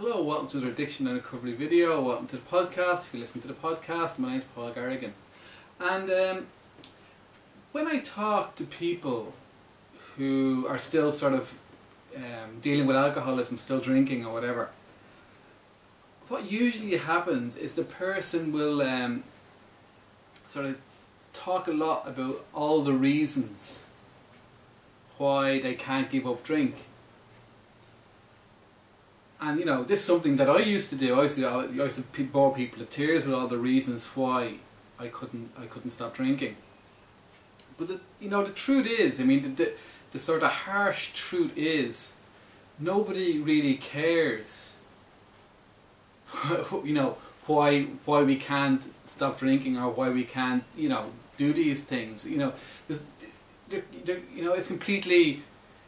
Hello, welcome to the Addiction and Recovery video, welcome to the podcast. If you listen to the podcast, my name is Paul Garrigan. And when I talk to people who are still sort of dealing with alcoholism, still drinking or whatever, what usually happens is the person will sort of talk a lot about all the reasons why they can't give up drink. And you know, this is something that I used to do. I used to bore people to tears with all the reasons why I couldn't stop drinking. But the truth is, I mean, the sort of harsh truth is, nobody really cares. You know, why we can't stop drinking or why we can't, you know, do these things. You know, it's completely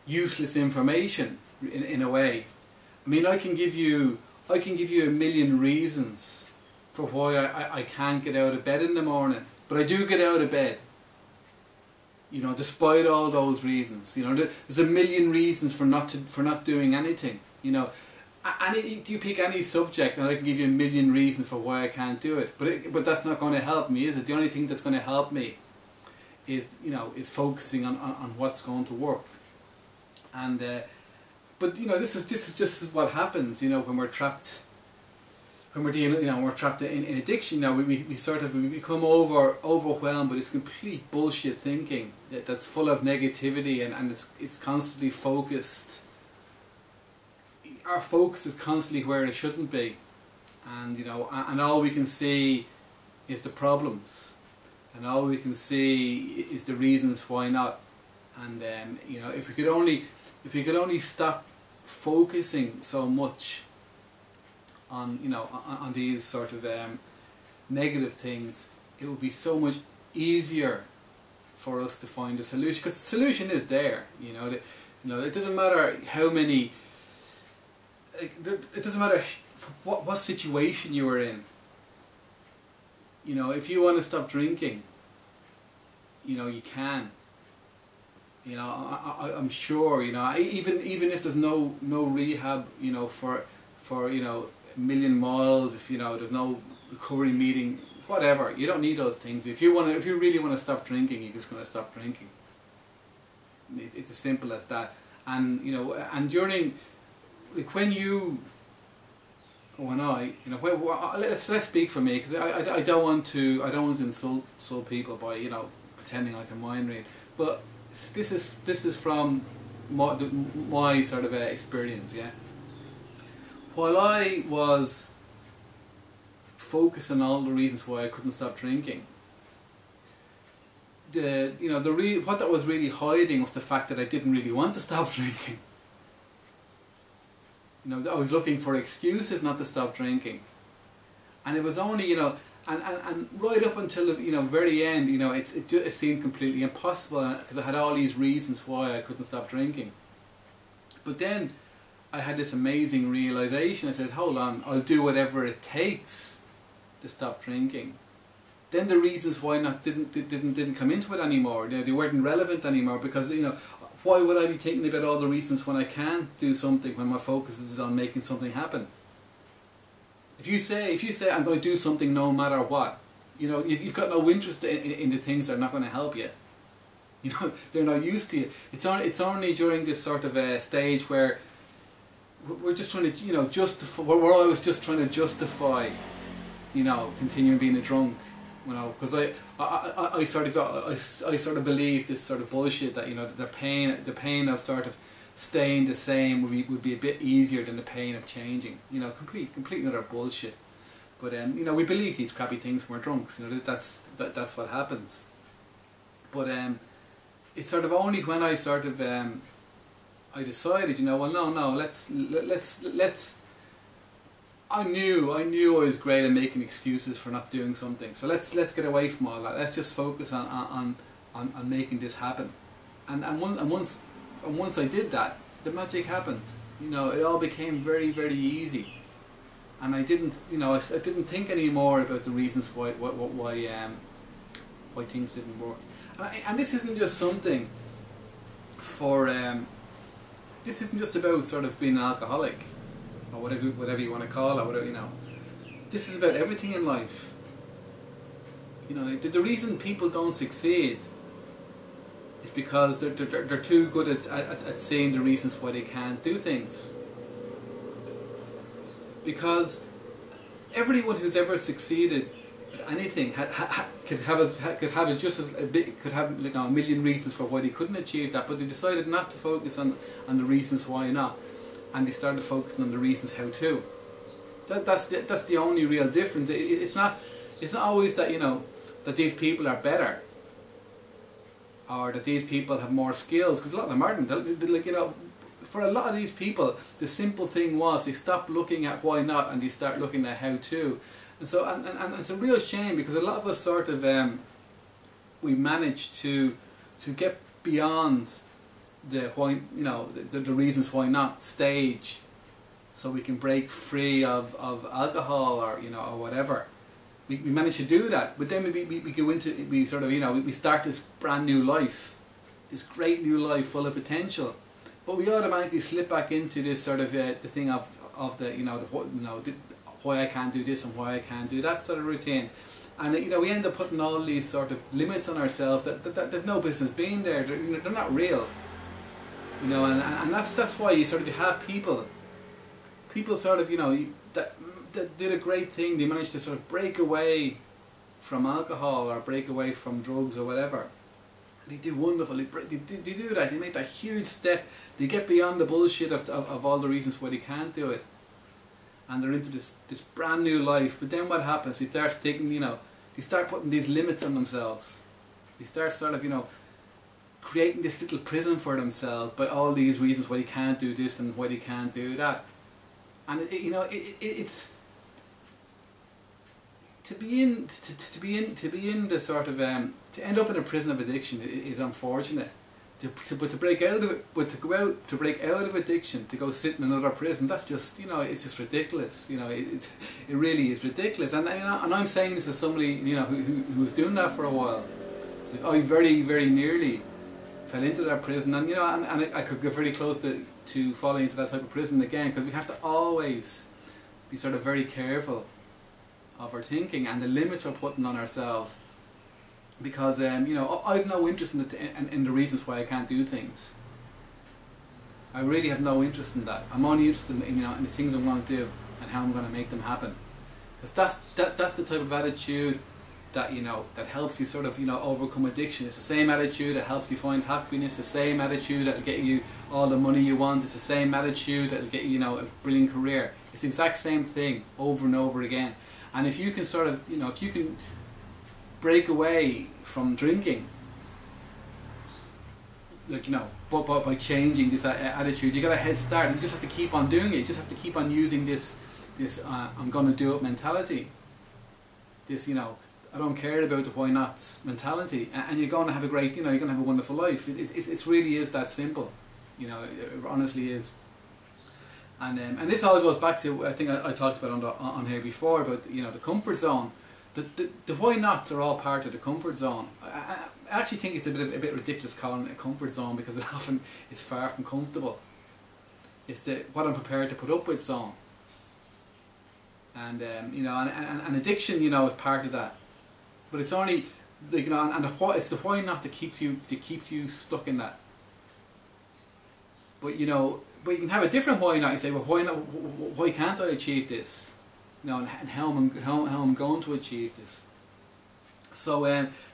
useless information in a way. I mean, I can give you a million reasons for why I can't get out of bed in the morning, but I do get out of bed. You know, despite all those reasons, you know, there's a million reasons for not doing anything. You know, you pick any subject, and I can give you a million reasons for why I can't do it. But that's not going to help me, is it? The only thing that's going to help me is, you know, is focusing on what's going to work. And but you know, this is just what happens. You know, when we're trapped, when we're dealing, you know, we're trapped in addiction. You know, we become overwhelmed by this complete bullshit thinking that's full of negativity, and it's constantly focused. Our focus is constantly where it shouldn't be, and you know, and all we can see is the problems, and all we can see is the reasons why not. And you know, if we could only stop focusing so much on, you know, on these sort of negative things, it would be so much easier for us to find a solution, because the solution is there. You know, it doesn't matter how many. It doesn't matter what situation you are in. You know, if you want to stop drinking, you know, you can. You know, I'm sure, you know, even if there's no rehab, you know, for you know, a million miles, if you know there's no recovery meeting, whatever, you don't need those things. If you really want to stop drinking, you're just going to stop drinking. It's as simple as that. And you know, and during, like, when let's speak for me, because I don't want to insult people by, you know, pretending I can mind read, but this is from my sort of experience. Yeah. While I was focused on all the reasons why I couldn't stop drinking, what that was really hiding was the fact that I didn't really want to stop drinking. You know, I was looking for excuses not to stop drinking, and it was only, you know, and right up until the, you know, very end, you know, it seemed completely impossible, because I had all these reasons why I couldn't stop drinking. But then I had this amazing realization. I said, hold on, I'll do whatever it takes to stop drinking. Then the reasons why not didn't come into it anymore. You know, they weren't relevant anymore, because, you know, why would I be thinking about all the reasons when I can't do something, when my focus is on making something happen? If you say I'm going to do something no matter what, you know, you've got no interest in the things that are not going to help you. You know, they're not used to you. It's only during this sort of stage where we're just trying to, you know, justify. Where I was just trying to justify, you know, continuing being a drunk. You know, because I sort of believed this sort of bullshit that, you know, the pain of sort of staying the same would be a bit easier than the pain of changing. You know, complete utter bullshit. But you know, we believe these crappy things when we're drunks. You know, that's what happens. But it's sort of only when I sort of I decided, you know, well, no, let's. I knew I was great at making excuses for not doing something. So let's get away from all that. Let's just focus on making this happen. And once I did that, the magic happened. You know, it all became very, very easy. And I didn't, you know, I didn't think anymore about the reasons why things didn't work. And this isn't just something for this isn't just about sort of being an alcoholic. or whatever you want to call it, whatever, you know. This is about everything in life. You know, the reason people don't succeed is because they're too good at saying the reasons why they can't do things. Because everyone who's ever succeeded at anything could have just as a bit, could have, like, a million reasons for why they couldn't achieve that, but they decided not to focus on the reasons why not, and they started focusing on the reasons how to. That's the only real difference. It's not always that, you know, that these people are better, or that these people have more skills, because a lot of them aren't. Like, you know, for a lot of these people, the simple thing was they stopped looking at why not and they start looking at how to. And so, and it's a real shame, because a lot of us sort of we managed to get beyond the why, you know, the reasons why not stage, so we can break free of alcohol, or, you know, or whatever. We managed to do that, but then we go into, we sort of, you know, we start this brand new life, this great new life full of potential, but we automatically slip back into this sort of the thing of the, you know, why I can't do this and why I can't do that sort of routine, and, you know, we end up putting all these sort of limits on ourselves that they've no business being there. They're not real, you know, and that's why you sort of have people sort of, you know, that did a great thing. They managed to sort of break away from alcohol or break away from drugs or whatever. And they do wonderful. They do that. They make that huge step. They get beyond the bullshit of all the reasons why they can't do it, and they're into this brand new life. But then what happens? They start taking, you know, they start putting these limits on themselves. They start sort of, you know, creating this little prison for themselves by all these reasons why they can't do this and why they can't do that. And you know, it's to be in the sort of to end up in a prison of addiction is unfortunate. But to break out of it, to break out of addiction, to go sit in another prison, that's just, you know, it's just ridiculous. You know, it really is ridiculous. And, you know, and I'm saying this as somebody, you know, who was doing that for a while. Like, I very, very nearly fell into that prison, and, you know, and I could get very close to falling into that type of prison again, because we have to always be sort of very careful of our thinking and the limits we're putting on ourselves, because you know, I've no interest in the reasons why I can't do things. I really have no interest in that. I'm only interested in, you know, in the things I'm going to do and how I'm going to make them happen, because that's the type of attitude that, you know, that helps you sort of, you know, overcome addiction. It's the same attitude that helps you find happiness, the same attitude that will get you all the money you want, it's the same attitude that will get you, you know, a brilliant career. It's the exact same thing over and over again. And if you can sort of, you know, if you can break away from drinking, like, you know, but by changing this attitude, you got a head start. You just have to keep on doing it. You just have to keep on using this I'm going to do it mentality. This, you know, I don't care about the why nots mentality, and you're going to have a great, you know, you're going to have a wonderful life. It really is that simple, you know, it honestly is. And this all goes back to, I think I talked about on here before, about, you know, the comfort zone. The why nots are all part of the comfort zone. I actually think it's a bit ridiculous calling it a comfort zone, because it often is far from comfortable. It's the what I'm prepared to put up with zone. And you know, and addiction, you know, is part of that. But it's only, like, you know, and it's the why not that keeps you stuck in that. But, you know, but you can have a different why not. You say, well, why not? Why can't I achieve this? You know, and how I'm going to achieve this. So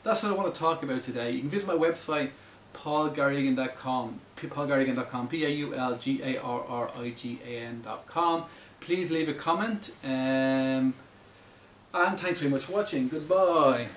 that's what I want to talk about today. You can visit my website, paulgarrigan.com, paulgarrigan.com, paulgarrigan.com. Please leave a comment, and thanks very much for watching. Goodbye.